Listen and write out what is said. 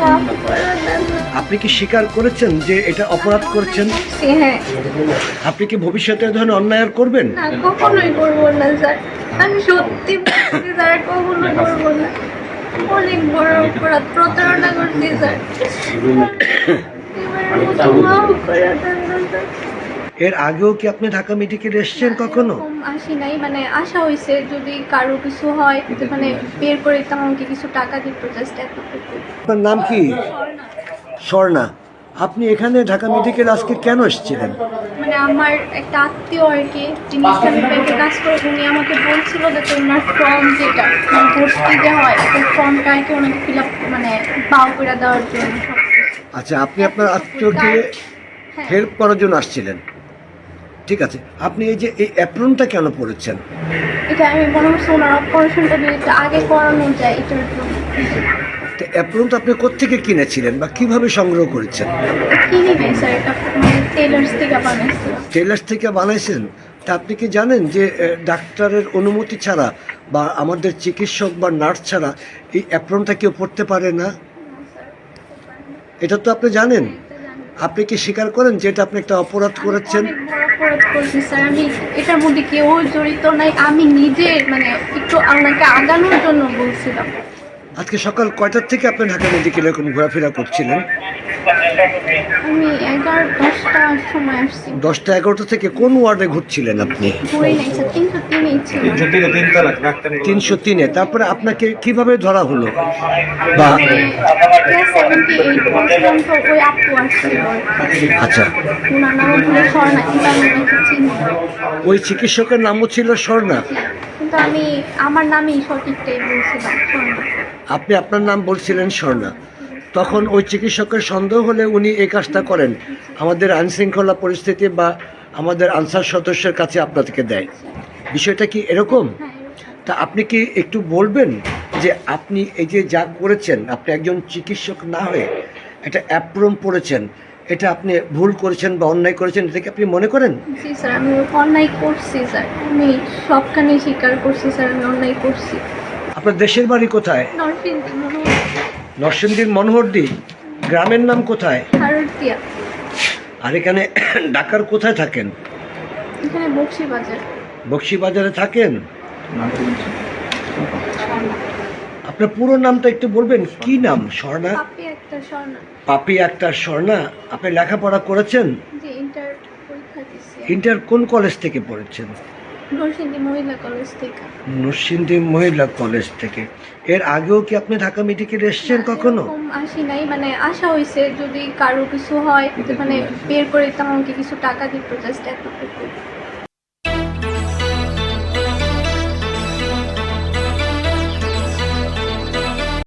মাফ করে দেন। আপনি কি স্বীকার করেছেন যে এটা অপরাধ করেছেন? হ্যাঁ। আপনি কি ভবিষ্যতে এ ধরনের অন্যায় আর করবেন? না, কখনোই করবো না স্যার। আমি সত্যি বলছি স্যার, কখনো করবো না। অনেক বড় অপরাধ, প্রতারণা করছি স্যার। এবারের মতো মাফ করে দেন না স্যার। এর আগেও কি আপনি ঢাকা মেডিকেলে এসেছেন কখনো? এরকম আসি নাই, মানে আশা হয়েছে যদি কারো কিছু হয় তো মানে বের করে দিতাম, আমাকে কিছু টাকা দিত, জাস্ট এতটুকু। আপনার নাম কি? স্বর্ণা। আপনি এখানে ঢাকা মেডিকেল আজকে কেন এসেছিলেন? মানে আমার একটা আত্মীয় আর কি, যিনি ইসলামিক ব্যাংকে কাজ করে, উনি আমাকে বলছিল যে ওনার ফর্ম যেটা ভর্তি যে হয়, ওই ফর্মটা আর কি ওনাকে ফিল আপ মানে বাউ করে দেওয়ার জন্য সব কিছু। আচ্ছা, আপনি আপনার আত্মীয়কে হ্যাঁ। হেল্প করার জন্য আসছিলেন, ঠিক আছে। আপনি এই যে এই অ্যাপ্রনটা কেন পরেছেন? এটা আমি মনে হচ্ছে ওনার অপারেশনটা যদি একটু আগে করানো যায় এটার জন্য। তো অ্যাপ্রনটা আপনি কোত্থেকে কিনেছিলেন বা কিভাবে সংগ্রহ করেছেন? কিনি নাই স্যার, এটা মানে টেলার্স থেকে বানাইছিল। টেলার্স থেকে বানাইছেন? তা আপনি কি জানেন যে ডাক্তারের অনুমতি ছাড়া বা আমাদের চিকিৎসক বা নার্স ছাড়া এই অ্যাপ্রনটা কেউ পড়তে পারে না? এটা তো আপনি জানেন। আপনি কি স্বীকার করেন যে এটা আপনি একটা অপরাধ করেছেন? অনেক বড় অপরাধ করছি স্যার। আমি এটার মধ্যে কেউ জড়িত নাই, আমি নিজে মানে একটু আপনাকে আগানোর জন্য বলছিলাম। আজকে সকাল কয়টার থেকে আপনি ঢাকা মেডিকেলে এরকম ঘোরাফেরা করছিলেন? আমি 11-10টার সময় আসছি। 10টা-11টা থেকে কোন ওয়ার্ডে ঘুরছিলেন আপনি? ঘুরে নাই স্যার, 303-এই ছিল। 303-এ। তারপরে আপনাকে কিভাবে ধরা হলো? বা ক্লাস 78 পর্যন্ত ওই আপু আসছিল। আচ্ছা, ওনার নাম হলো স্বর্ণা, কিন্তু আমি ওনাকে চিনি না। ওই চিকিৎসকের নামও ছিল স্বর্ণা। কিন্তু আমি আমার নামেই সঠিকটাই বলছিলাম, স্বর্ণা। আপনি আপনার নাম বলছিলেন স্বর্ণা। তখন ওই চিকিৎসকের সন্দেহ হলে উনি এই কাজটা করেন, আমাদের আইনশৃঙ্খলা পরিস্থিতি বা আমাদের আনসার সদস্যের কাছে আপনাদেরকে দেয়। বিষয়টা কি এরকম? হ্যাঁ, এরকম। তা আপনি কি একটু বলবেন যে আপনি এই যে যা করেছেন, আপনি একজন চিকিৎসক না হয়ে একটা অ্যাপ্রন পড়েছেন, এটা আপনি ভুল করেছেন বা অন্যায় করেছেন, এটা কি আপনি মনে করেন? জি স্যার, আমি অন্যায় করছি স্যার। আমি সবখানে স্বীকার করছি স্যার, আমি অন্যায় করছি। আপনার দেশের বাড়ি কোথায়? নরসিংদী মনে হয় নরসিংদীর মনোহরদী। গ্রামের নাম কোথায়? হারুটিয়া। আর এখানে ঢাকার কোথায় থাকেন? এখানে বক্সিবাজার। বক্সিবাজারে থাকেন। আপনার পুরো নামটা একটু বলবেন, কি নাম? স্বর্ণা? পাপি একটা স্বর্ণা। পাপি আক্তার স্বর্ণা। আপনি লেখাপড়া করেছেন? যে ইন্টার পরীক্ষা দিচ্ছি। ইন্টার কোন কলেজ থেকে পড়েছেন? নরসিংদী মহিলা কলেজ থেকে। নরসিংদী মহিলা কলেজ থেকে। এর আগেও কি আপনি ঢাকা মেডিকেলে এসেছেন কখনো? এরকম আসি নাই, মানে আশা হয়েছে যদি কারো কিছু হয় তো মানে বের করে দিতাম, আমাকে কিছু টাকা দিত, জাস্ট এতটুকু।